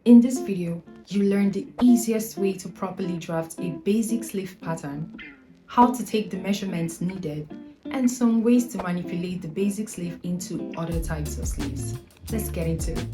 In this video, you learn the easiest way to properly draft a basic sleeve pattern, how to take the measurements needed, and some ways to manipulate the basic sleeve into other types of sleeves. Let's get into it.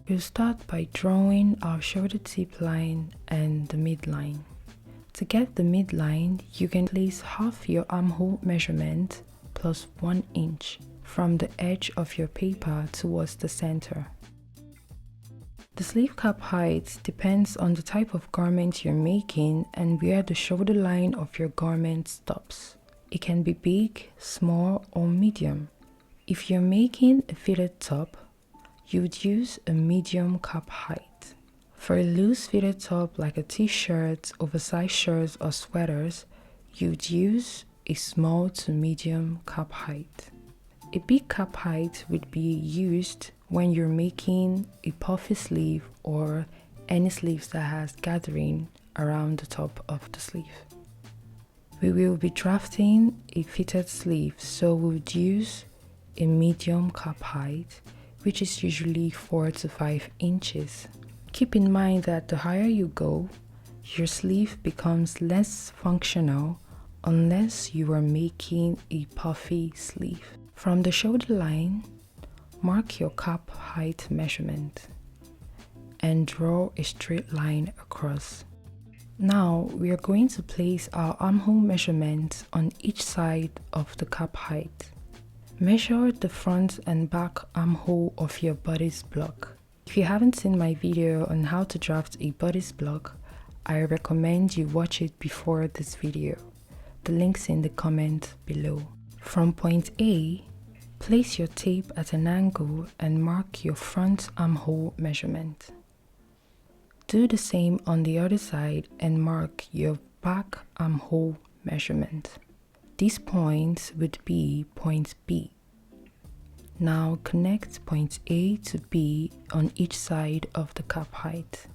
We'll start by drawing our shoulder tip line and the midline. To get the midline, you can place half your armhole measurement plus 1 inch from the edge of your paper towards the center. The sleeve cap height depends on the type of garment you're making and where the shoulder line of your garment stops. It can be big, small, or medium. If you're making a fitted top, you'd use a medium cap height. For a loose fitted top like a t-shirt, oversized shirts, or sweaters, you'd use a small to medium cap height. A big cap height would be used when you're making a puffy sleeve or any sleeves that has gathering around the top of the sleeve. We will be drafting a fitted sleeve, so we'll use a medium cap height, which is usually 4 to 5 inches. Keep in mind that the higher you go, your sleeve becomes less functional unless you are making a puffy sleeve. From the shoulder line, mark your cap height measurement and draw a straight line across. Now we are going to place our armhole measurement on each side of the cap height. Measure the front and back armhole of your bodice block. If you haven't seen my video on how to draft a bodice block, I recommend you watch it before this video. The link's in the comment below. From point A, place your tape at an angle and mark your front armhole measurement. Do the same on the other side and mark your back armhole measurement. These points would be point B. Now connect point A to B on each side of the cap height.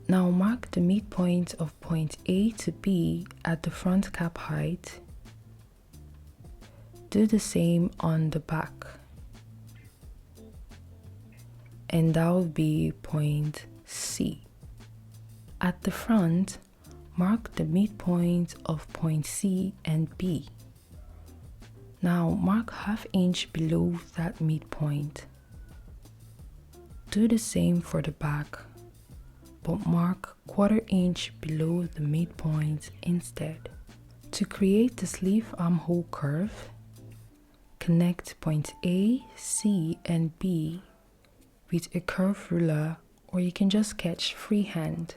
Now mark the midpoint of point A to B at the front cap height. Do the same on the back. And that will be point C. At the front, mark the midpoint of point C and B. Now mark ½ inch below that midpoint. Do the same for the back, but mark ½ inch below the midpoint instead. To create the sleeve armhole curve, connect point A, C, and B with a curve ruler, or you can just sketch freehand.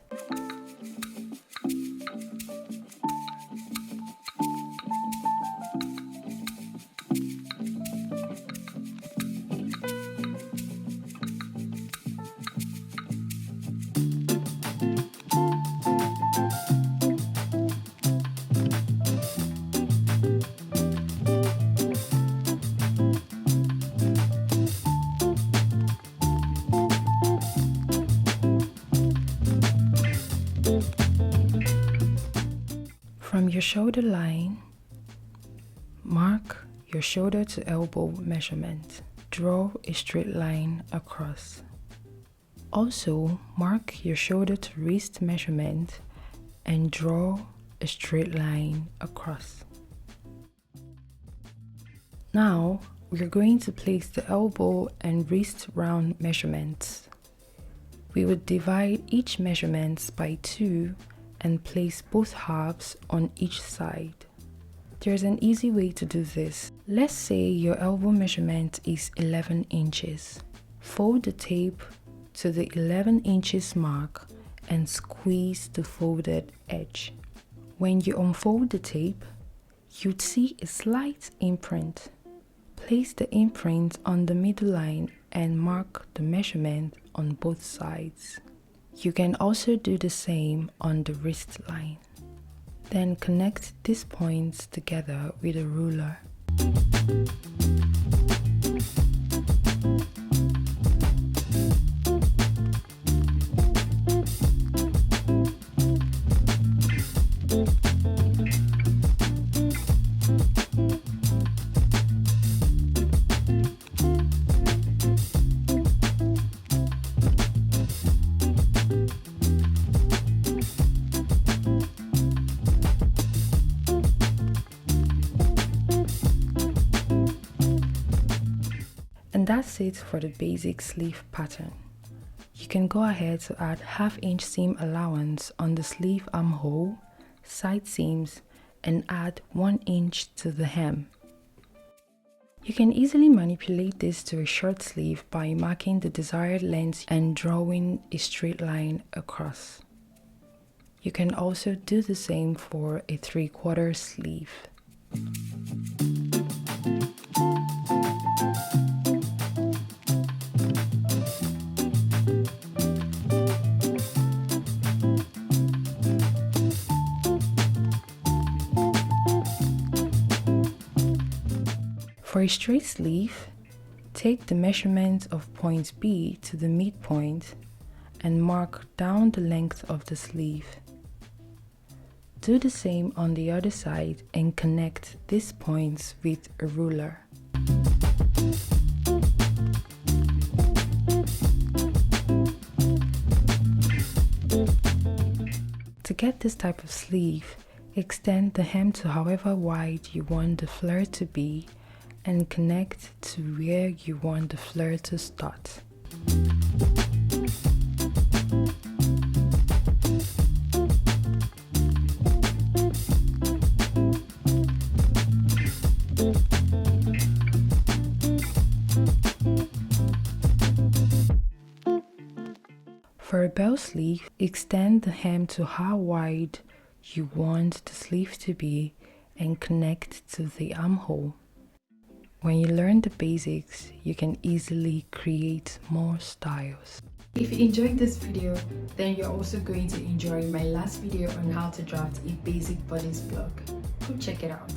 From your shoulder line, mark your shoulder to elbow measurement. Draw a straight line across. Also, mark your shoulder to wrist measurement and draw a straight line across. Now, we are going to place the elbow and wrist round measurements. We would divide each measurement by 2 and place both halves on each side. There's an easy way to do this. Let's say your elbow measurement is 11 inches. Fold the tape to the 11 inches mark and squeeze the folded edge. When you unfold the tape, you'd see a slight imprint. Place the imprint on the middle line and mark the measurement on both sides. You can also do the same on the wrist line. Then connect these points together with a ruler. And that's it for the basic sleeve pattern. You can go ahead to add half-inch seam allowance on the sleeve armhole, side seams, and add 1 inch to the hem. You can easily manipulate this to a short sleeve by marking the desired length and drawing a straight line across. You can also do the same for a 3/4 sleeve. For a straight sleeve, take the measurement of point B to the midpoint and mark down the length of the sleeve. Do the same on the other side and connect these points with a ruler. To get this type of sleeve, extend the hem to however wide you want the flare to be and connect to where you want the flare to start. For a bell sleeve, extend the hem to how wide you want the sleeve to be and connect to the armhole. When you learn the basics, you can easily create more styles. If you enjoyed this video, then you're also going to enjoy my last video on how to draft a basic bodice block. Go check it out.